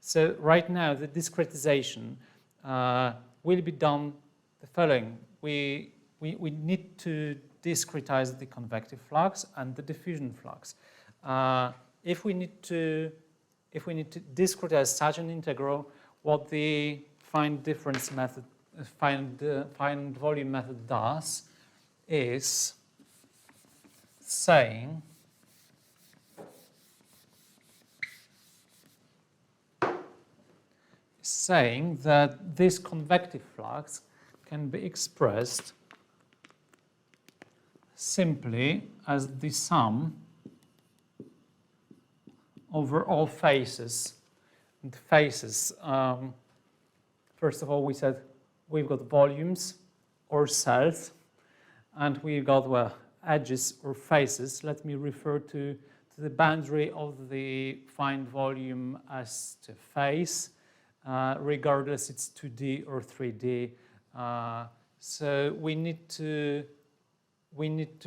So right now, the discretization will be done the following. We need to discretize the convective flux and the diffusion flux. If we need to discretize such an integral, what the finite volume method does is saying that this convective flux can be expressed simply as the sum over all phases. And phases, first of all, we said we've got volumes or cells, and we've got, well, edges or faces. Let me refer to the boundary of the finite volume as to phase, regardless it's 2D or 3D. So we need to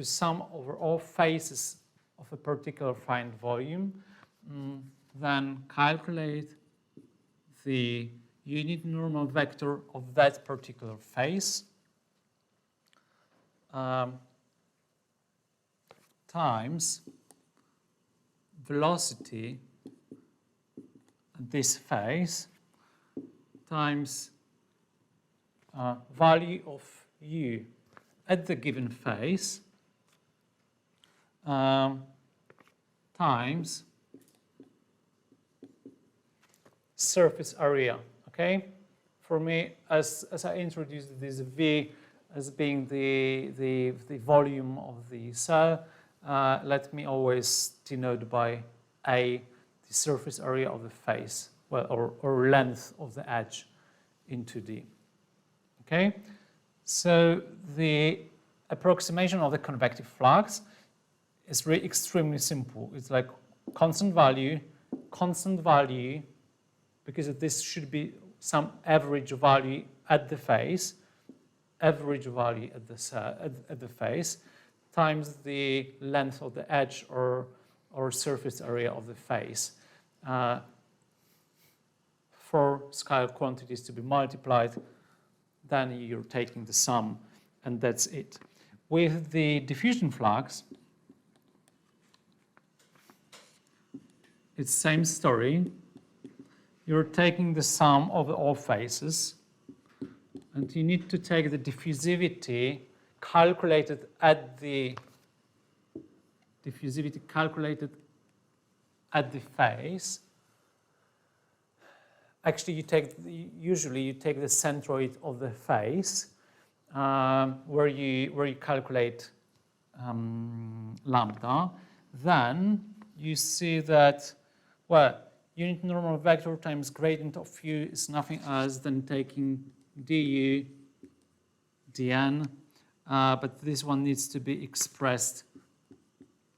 sum over all faces of a particular finite volume, then calculate the unit normal vector of that particular phase times velocity at this phase times value of u at the given phase times surface area. Okay, for me, as I introduced this V as being the volume of the cell, let me always denote by A the surface area of the face, well, or length of the edge in 2D. Okay, so the approximation of the convective flux is really extremely simple. It's like constant value, because this should be some average value at the face, average value at the face, times the length of the edge or surface area of the face. For scalar quantities to be multiplied, then you're taking the sum, and that's it. With the diffusion flux, it's same story. You're taking the sum of all phases, and you need to take the diffusivity calculated at the phase. Actually, usually you take the centroid of the phase, where you calculate lambda. Then you see that, well, unit normal vector times gradient of u is nothing else than taking du dn, but this one needs to be expressed,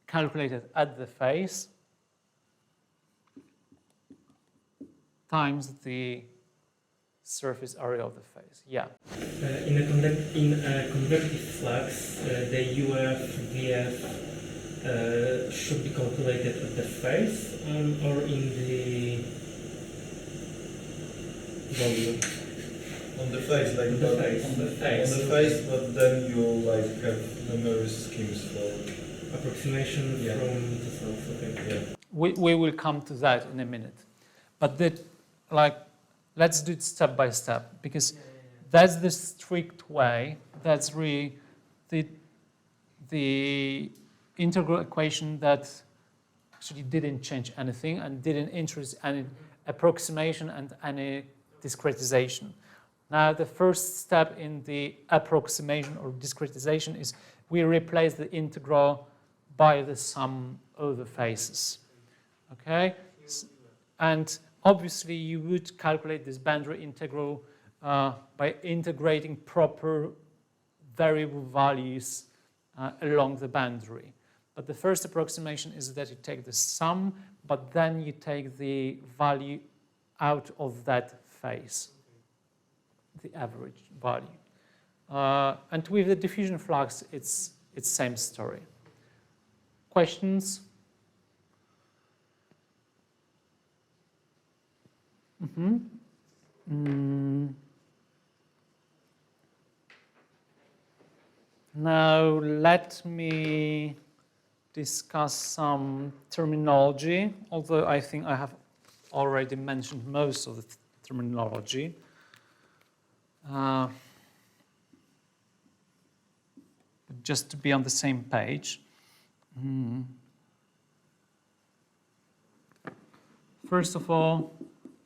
calculated at the phase, times the surface area of the phase. Yeah. In a convective flux, the UF, VF should be calculated at the phase or in the volume. On the phase, like on the phase. On the phase, but then you like have numerous schemes for approximation from the cells. Okay. Yeah. We will come to that in a minute, but let's do it step by step, because that's the strict way. That's really the integral equation that actually didn't change anything and didn't introduce any approximation and any discretization. Now, the first step in the approximation or discretization is we replace the integral by the sum of the phases. Okay? And obviously, you would calculate this boundary integral by integrating proper variable values along the boundary. But the first approximation is that you take the sum, but then you take the value out of that phase, the average value. And with the diffusion flux, it's same story. Questions? Now let me discuss some terminology, although I think I have already mentioned most of the terminology. Just to be on the same page. First of all,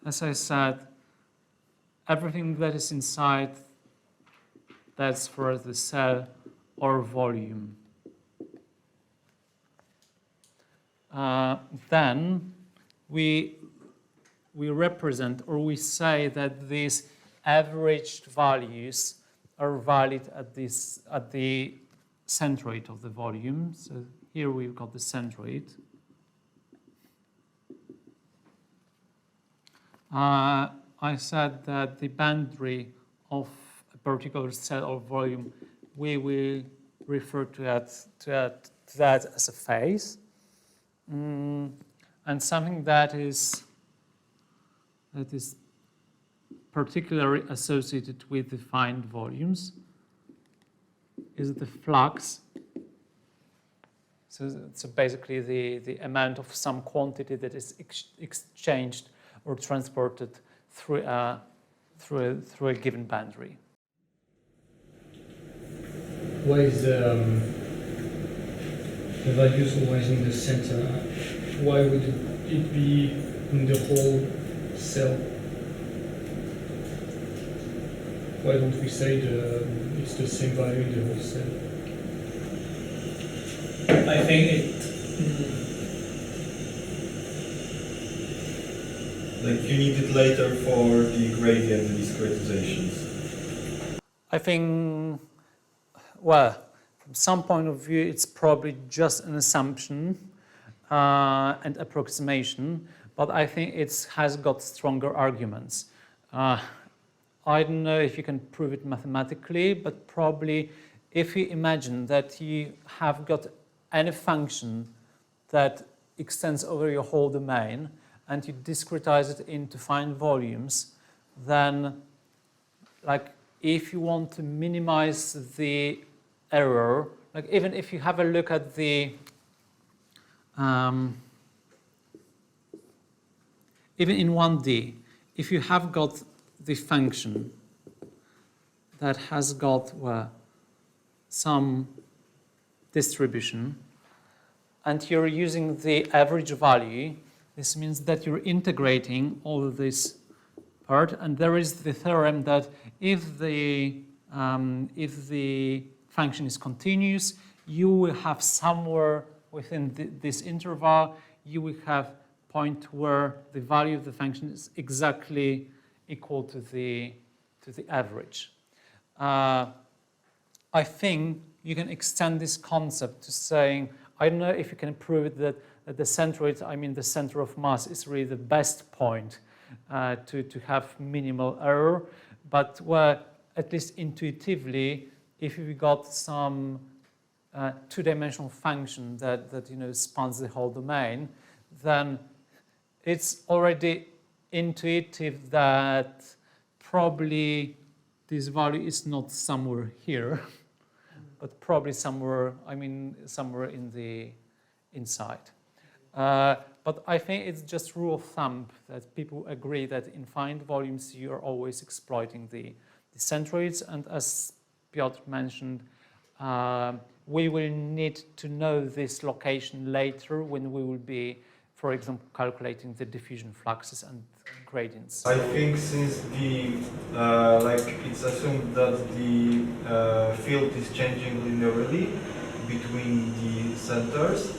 as I said, everything that is inside, that's for the cell or volume. Then we represent, or we say that these averaged values are valid at the centroid of the volume. So here we've got the centroid. I said that the boundary of a particular cell or volume, we will refer to that as a phase. And something that is particularly associated with defined volumes is the flux. So basically the amount of some quantity that is exchanged or transported through a given boundary. Why is the values always in the center? Why would it be in the whole cell? Why don't we say it's the same value in the whole cell? I think Like you need it later for the gradient discretizations. I think, well, from some point of view, it's probably just an assumption and approximation, but I think it has got stronger arguments. I don't know if you can prove it mathematically, but probably if you imagine that you have got any function that extends over your whole domain and you discretize it into fine volumes, then like if you want to minimize the error, like even if you have a look at the even in 1D, if you have got the function that has got some distribution and you're using the average value, this means that you're integrating all of this part, and there is the theorem that if the function is continuous, you will have somewhere within this interval, you will have point where the value of the function is exactly equal to the average. I think you can extend this concept to saying, I don't know if you can prove it that the centroid, I mean the center of mass, is really the best point to have minimal error, but at least intuitively, if you've got some two-dimensional function that spans the whole domain, then it's already intuitive that probably this value is not somewhere here, but probably somewhere, somewhere in the inside. But I think it's just rule of thumb that people agree that in finite volumes you are always exploiting the centroids, and as Piotr mentioned, we will need to know this location later when we will be, for example, calculating the diffusion fluxes and gradients. I think since the it's assumed that the field is changing linearly between the centroids,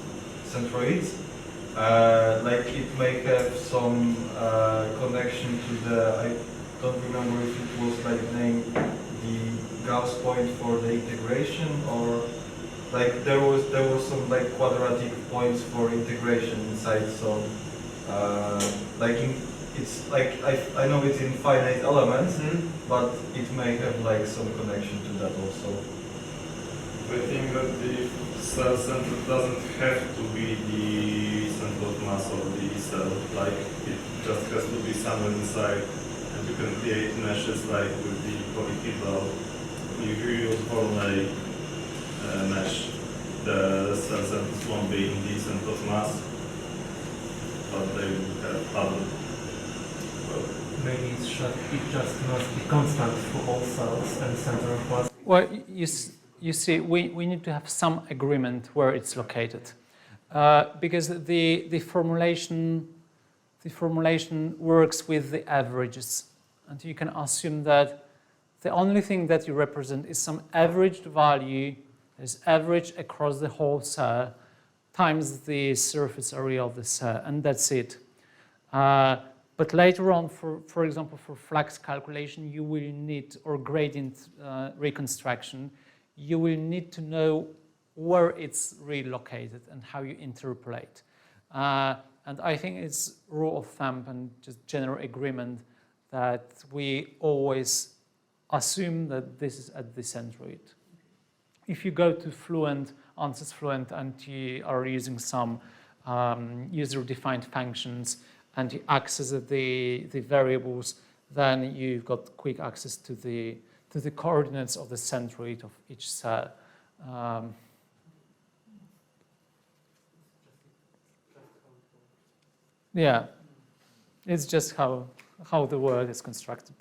it may have some connection to I don't remember if it was named the Gauss point for the integration, or there was some quadratic points for integration inside. So I know it's in finite elements, but it may have some connection to that also. I think that the cell center doesn't have to be the center of mass of the cell, like it just has to be somewhere inside, and you can create meshes like with the polyhedral. If you use Voronoi mesh, the cell centers won't be in the center of mass, but they will have other. Well, Maybe it just must be constant for all cells and center of mass. Well, you see, we need to have some agreement where it's located, because the formulation works with the averages, and you can assume that the only thing that you represent is some averaged value that is averaged across the whole cell times the surface area of the cell, and that's it. But later on, for example, for flux calculation, you will need, or gradient reconstruction, you will need to know where it's really located and how you interpolate. And I think it's rule of thumb and just general agreement that we always assume that this is at the centroid. If you go to Fluent, ANSYS Fluent, and you are using some user-defined functions and you access the variables, then you've got quick access to the coordinates of the centroid of each cell. Yeah, it's just how the world is constructed.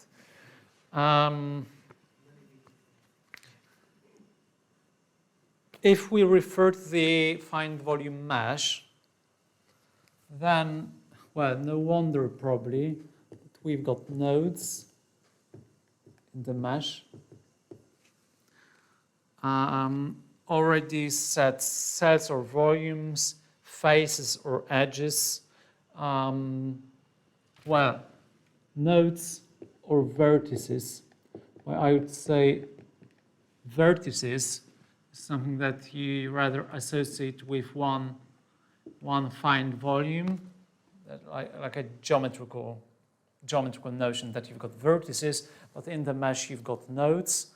If we refer to the finite volume mesh, then, well, no wonder probably that we've got nodes in the mesh. Already set cells or volumes, faces or edges. Well, nodes or vertices. Well, I would say vertices is something that you rather associate with one finite volume, like a geometrical notion that you've got vertices, but in the mesh you've got nodes,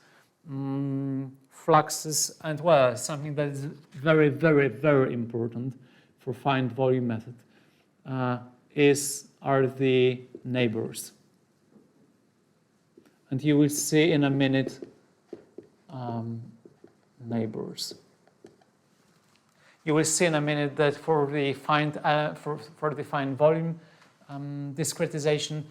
fluxes, and well, something that is very, very, very important for finite volume method are the neighbors. And you will see in a minute neighbors. You will see in a minute that for the finite volume discretization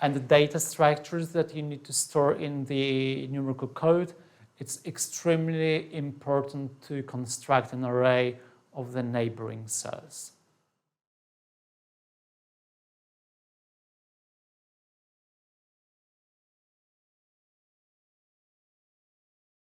and the data structures that you need to store in the numerical code, it's extremely important to construct an array of the neighboring cells.